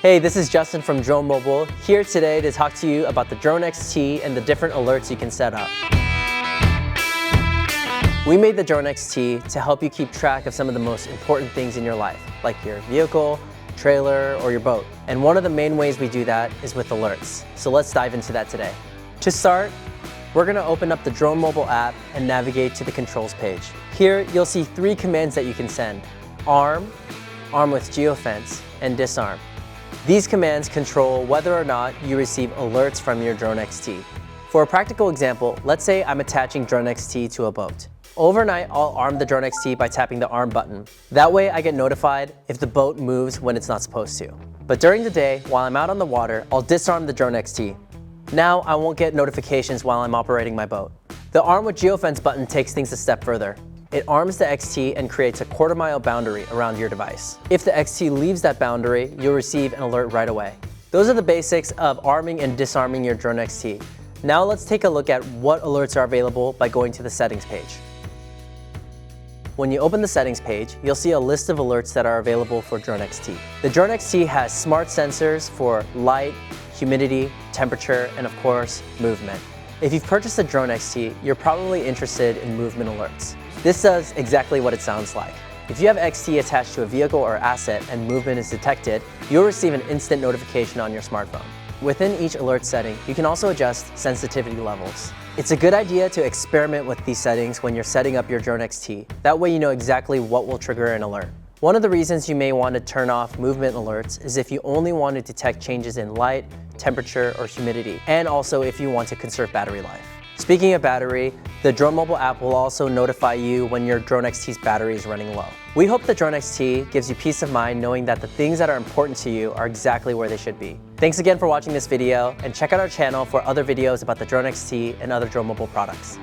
Hey, this is Justin from DroneMobile, here today to talk to you about the Drone XT and the different alerts you can set up. We made the Drone XT to help you keep track of some of the most important things in your life, like your vehicle, trailer, or your boat. And one of the main ways we do that is with alerts. So let's dive into that today. To start, we're going to open up the DroneMobile app and navigate to the controls page. Here, you'll see 3 commands that you can send: arm, arm with geofence, and disarm. These commands control whether or not you receive alerts from your Drone XT. For a practical example, let's say I'm attaching Drone XT to a boat. Overnight, I'll arm the Drone XT by tapping the arm button. That way I get notified if the boat moves when it's not supposed to. But during the day, while I'm out on the water, I'll disarm the Drone XT. Now I won't get notifications while I'm operating my boat. The arm with geofence button takes things a step further. It arms the XT and creates a quarter-mile boundary around your device. If the XT leaves that boundary, you'll receive an alert right away. Those are the basics of arming and disarming your Drone XT. Now let's take a look at what alerts are available by going to the settings page. When you open the settings page, you'll see a list of alerts that are available for Drone XT. The Drone XT has smart sensors for light, humidity, temperature, and of course, movement. If you've purchased a Drone XT, you're probably interested in movement alerts. This does exactly what it sounds like. If you have XT attached to a vehicle or asset and movement is detected, you'll receive an instant notification on your smartphone. Within each alert setting, you can also adjust sensitivity levels. It's a good idea to experiment with these settings when you're setting up your Drone XT. That way you know exactly what will trigger an alert. One of the reasons you may want to turn off movement alerts is if you only want to detect changes in light, temperature, or humidity, and also if you want to conserve battery life. Speaking of battery, the DroneMobile app will also notify you when your Drone XT's battery is running low. We hope the Drone XT gives you peace of mind knowing that the things that are important to you are exactly where they should be. Thanks again for watching this video, and check out our channel for other videos about the Drone XT and other DroneMobile products.